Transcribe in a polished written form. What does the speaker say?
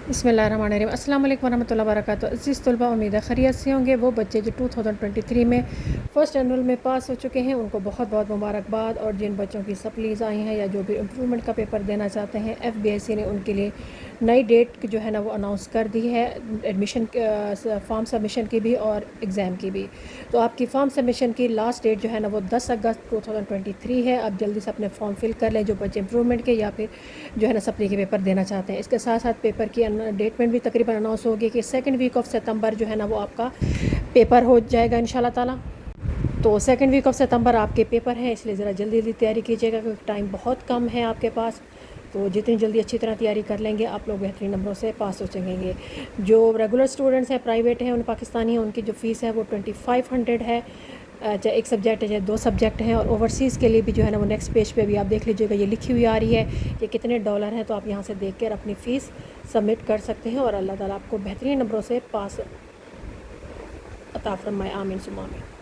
बिस्मिल्लाहिर्रहमानिर्रहीम। अस्सलाम वालेकुम वरहमतुल्लाहि वबरकातुहू। अज़ीज़ तलबा, उम्मीद है खैरियत से होंगे। वो बच्चे जो 2023 में फ़र्स्ट एनुअल में पास हो चुके हैं उनको बहुत बहुत मुबारकबाद। और जिन बच्चों की सप्लीज़ आई हैं या जो भी इम्प्रूवमेंट का पेपर देना चाहते हैं, FBIC ने उनके लिए नई डेट जो है ना वो अनाउंस कर दी है, एडमिशन फ़ॉर्म सबमिशन की भी और एग्ज़ाम की भी। तो आपकी फ़ॉर्म सबमिशन की लास्ट डेट जो है ना वो 10 अगस्त 2023 है। आप जल्दी से अपने फ़ॉर्म फिल कर लें जो बच्चे इम्प्रूवमेंट के या फिर जो है ना सप्ली के पेपर देना चाहते हैं। इसके साथ साथ पेपर की डेटमेंट भी तकरीबन अनाउंस होगी कि सेकंड वीक ऑफ सितंबर जो है ना वो आपका पेपर हो जाएगा इंशाल्लाह ताला। तो सेकंड वीक ऑफ सितंबर आपके पेपर हैं, इसलिए ज़रा जल्दी जल्दी तैयारी कीजिएगा क्योंकि टाइम बहुत कम है आपके पास। तो जितनी जल्दी अच्छी तरह तैयारी कर लेंगे आप लोग बेहतरीन नंबरों से पास हो सकेंगे। जो रेगुलर स्टूडेंट्स हैं, प्राइवेट हैं, उन पाकिस्तानी हैं, उनकी जो फ़ीस है वो 2500 है। चाहे एक सब्जेक्ट है चाहे दो सब्जेक्ट हैं। और ओवरसीज़ के लिए भी जो है ना वो नेक्स्ट पेज पे भी आप देख लीजिएगा, ये लिखी हुई आ रही है कि कितने डॉलर हैं। तो आप यहाँ से देख कर अपनी फ़ीस सबमिट कर सकते हैं और अल्लाह ताला आपको बेहतरीन नंबरों से पास अता फरमाए। आमीन सुम्मा आमीन।